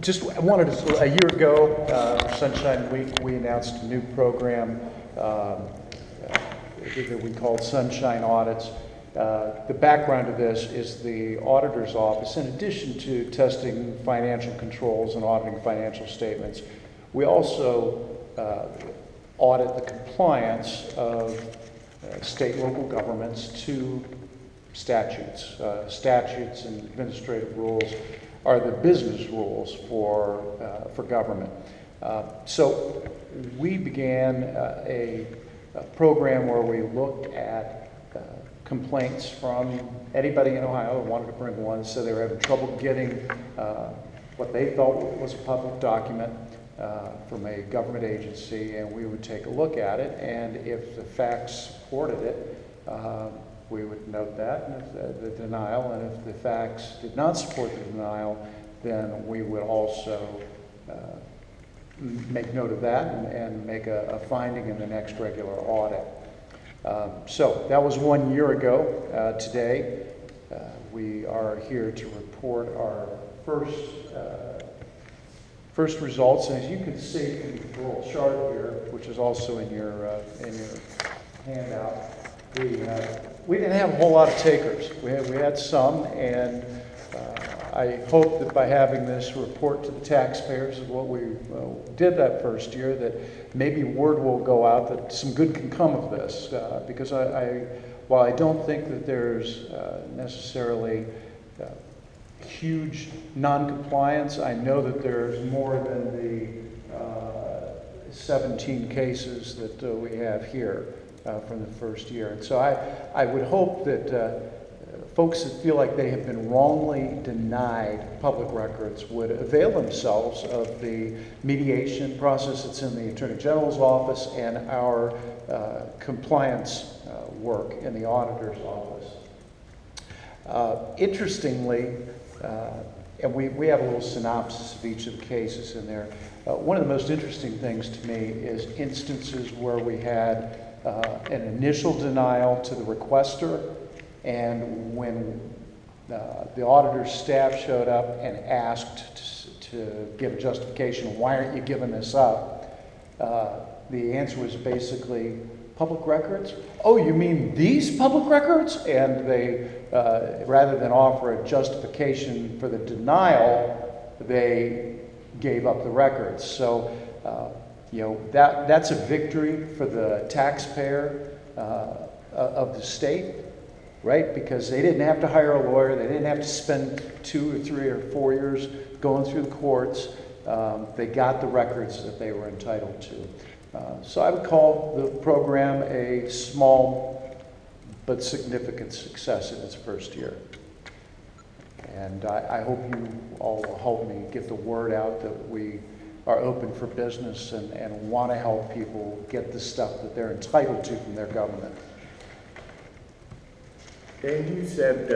Just wanted to, a year ago, for Sunshine Week, we announced a new program that we called Sunshine Audits. The background of this is the auditor's office, in addition to testing financial controls and auditing financial statements, we also audit the compliance of state and local governments to statutes. Statutes and administrative rules are the business rules for government. So we began a program where we looked at complaints from anybody in Ohio who wanted to bring one, so they were having trouble getting what they thought was a public document from a government agency, and we would take a look at it, and if the facts supported it, we would note that, and if the denial, and if the facts did not support the denial, then we would also make note of that and make a finding in the next regular audit. So that was 1 year ago today. We are here to report our first results, and as you can see in the little chart here, which is also in your handout, we didn't have a whole lot of takers. We had some, and I hope that by having this report to the taxpayers of what we did that first year, that maybe word will go out that some good can come of this. Because while I don't think that there's necessarily huge non-compliance, I know that there's more than the 17 cases that we have here from the first year. And so I would hope that folks that feel like they have been wrongly denied public records would avail themselves of the mediation process that's in the Attorney General's office and our compliance work in the auditor's office. Interestingly, and we have a little synopsis of each of the cases in there. One of the most interesting things to me is instances where we had an initial denial to the requester, and when the auditor's staff showed up and asked to give a justification, why aren't you giving this up? The answer was basically, public records? Oh, you mean these public records? And they, rather than offer a justification for the denial, they gave up the records. So, you know, that's a victory for the taxpayer of the state, right? Because they didn't have to hire a lawyer, they didn't have to spend 2 or 3 or 4 years going through the courts. They got the records that they were entitled to. So I would call the program a small but significant success in its first year. And I hope you all will help me get the word out that we are open for business and want to help people get the stuff that they're entitled to from their government. Dave, you said